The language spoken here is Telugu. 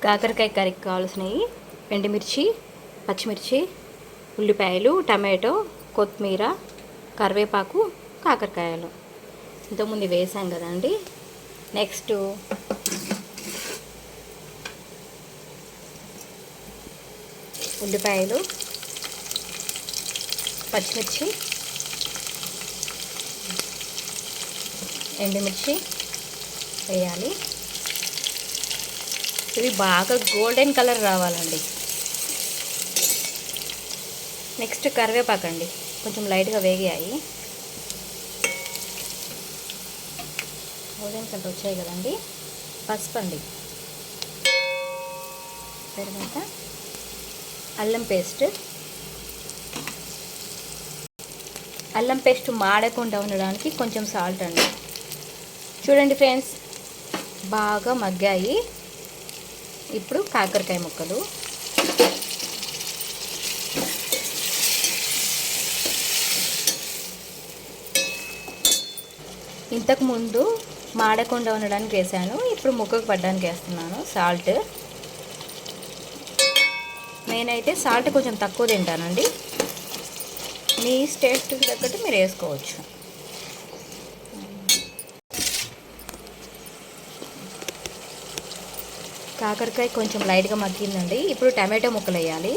కాకరకాయ కర్రీకి కావాల్సినవి ఎండుమిర్చి, పచ్చిమిర్చి, ఉల్లిపాయలు, టమాటో, కొత్తిమీర, కరివేపాకు, కాకరకాయలు ఇంతకుముందు వేసాం కదండి. నెక్స్ట్ ఉల్లిపాయలు, పచ్చిమిర్చి, ఎండుమిర్చి వేయాలి. ఇవి బాగా గోల్డెన్ కలర్ రావాలండి. నెక్స్ట్ కరివేపాకు అండి, కొంచెం లైట్గా వేగాయి. గోల్డెన్ కలర్ వచ్చాయి కదండి. పసుపు అండి, తర్వాత అల్లం పేస్ట్. అల్లం పేస్ట్ మాడకుండా ఉండడానికి కొంచెం సాల్ట్ అండి. చూడండి ఫ్రెండ్స్, బాగా మగ్గాయి. ఇప్పుడు కాకరకాయ ముక్కలు, ఇంతకుముందు మాడకుండా ఉండడానికి వేసాను, ఇప్పుడు ముక్కకు పడడానికి వేస్తున్నాను సాల్ట్. నేనైతే సాల్ట్ కొంచెం తక్కువ తింటానండి, మీ టేస్ట్కి తగ్గట్టు మీరు వేసుకోవచ్చు. కాకరకాయ కొంచెం లైట్గా మగ్గిందండి. ఇప్పుడు టమాటో ముక్కలు వేయాలి.